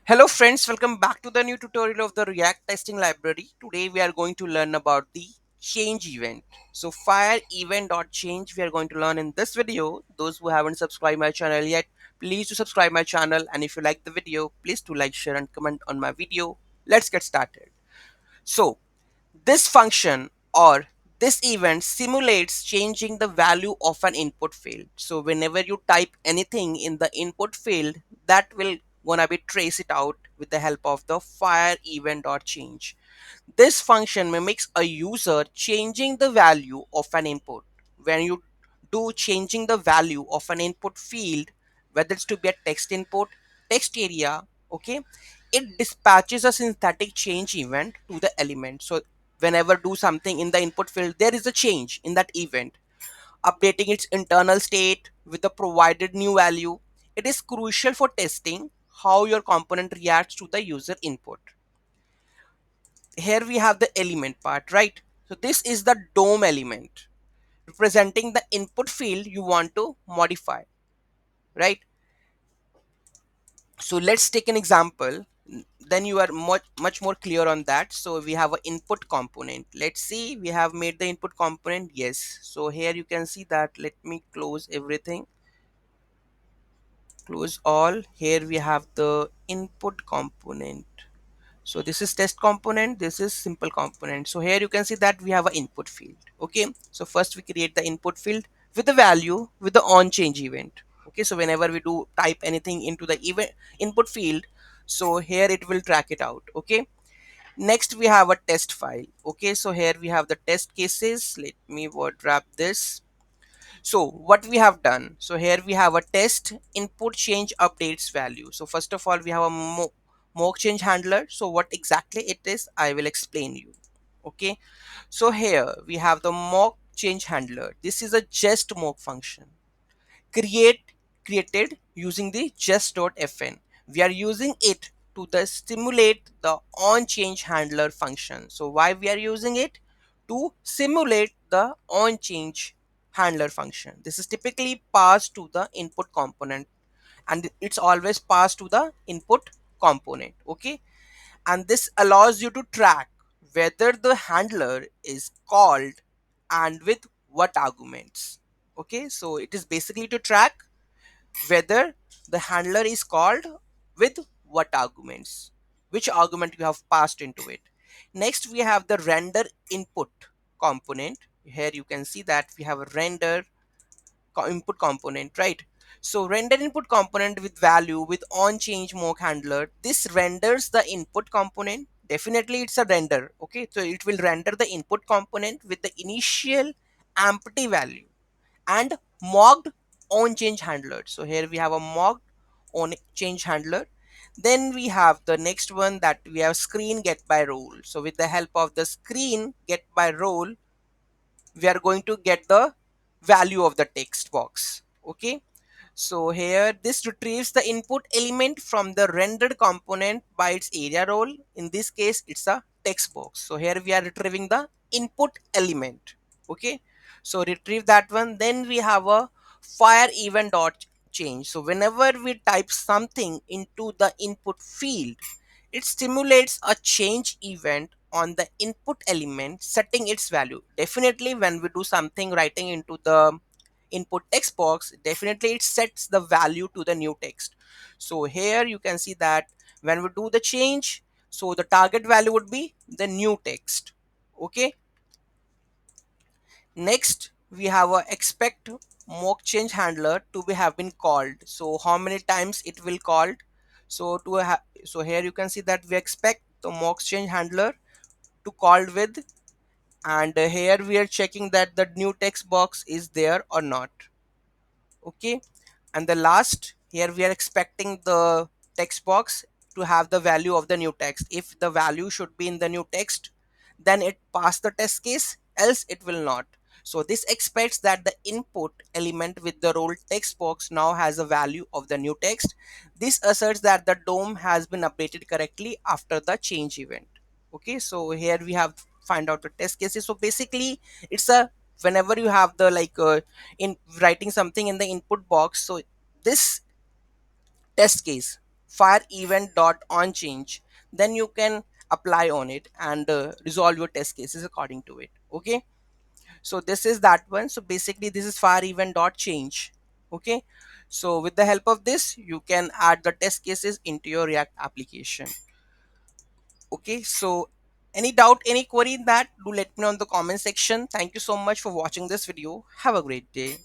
Hello friends, welcome back to the new tutorial of the React testing library. Today we are going to learn about the change event. So fireEvent.change we are going to learn in this video. Those who haven't subscribed my channel yet, please do subscribe my channel, and if you like the video, please do like, share and comment on my video. Let's get started. So this function or this event simulates changing the value of an input field. So whenever you type anything in the input field, that will gonna be trace it out with the help of the fire event.change. This function mimics a user changing the value of an input. When you do changing the value of an input field, whether it's to be a text input, text area, okay, it dispatches a synthetic change event to the element. So whenever do something in the input field, there is a change in that event, updating its internal state with the provided new value. It is crucial for testing how your component reacts to the user input. Here we have the element part, right? So this is the DOM element representing the input field you want to modify, right? So let's take an example, then you are much more clear on that. So we have an input component. Let's see, we have made the input component. Yes, so here you can see that. Let me close everything, close all. Here we have the input component. So this is test component, this is simple component. So here you can see that we have an input field. Okay, so first we create the input field with the value with the on change event. Okay, so whenever we do type anything into the event input field, so here it will track it out. Okay, next we have a test file. Okay, so here we have the test cases. Let me word wrap this. So what we have done, so here we have a test input change updates value. So first of all we have a mock change handler. So what exactly it is, I will explain you. Okay, so here we have the mock change handler. This is a just mock function create created using the just.fn. We are using it to the simulate the on change handler function. So why we are using it? To simulate the on change handler function. This is typically passed to the input component, and it's always passed to the input component. Okay, and this allows you to track whether the handler is called and with what arguments. Okay, so it is basically to track whether the handler is called with what arguments, which argument you have passed into it. Next we have the render input component. Here you can see that we have a render input component, right? So render input component with value with on change mock handler, this renders the input component. Definitely it's a render. Okay, so it will render the input component with the initial empty value and mocked on change handler. So here we have a mocked on change handler. Then we have the next one, that we have screen get by role. So with the help of the screen get by role, we are going to get the value of the text box. Okay, so here this retrieves the input element from the rendered component by its area role. In this case it's a text box. So here we are retrieving the input element. Okay, so retrieve that one. Then we have a fire event dot change. So whenever we type something into the input field, it stimulates a change event on the input element, setting its value. Definitely when we do something writing into the input text box, definitely it sets the value to the new text. So here you can see that when we do the change, so the target value would be the new text. Okay, next we have a expect mock change handler to be have been called. So how many times it will called? So so here you can see that we expect the mock change handler to called with, and here we are checking that the new text box is there or not. Okay, and the last, here we are expecting the text box to have the value of the new text. If the value should be in the new text, then it pass the test case, else it will not. So this expects that the input element with the role text box now has a value of the new text. This asserts that the DOM has been updated correctly after the change event. Okay, so here we have find out the test cases. So basically it's a, whenever you have the in writing something in the input box, so this test case fireEvent.change, then you can apply on it and resolve your test cases according to it. Okay, so this is that one. So basically this is fireEvent.change. Okay, so with the help of this you can add the test cases into your React application. Okay, so any doubt, any query in that, do let me know in the comment section. Thank you so much for watching this video. Have a great day.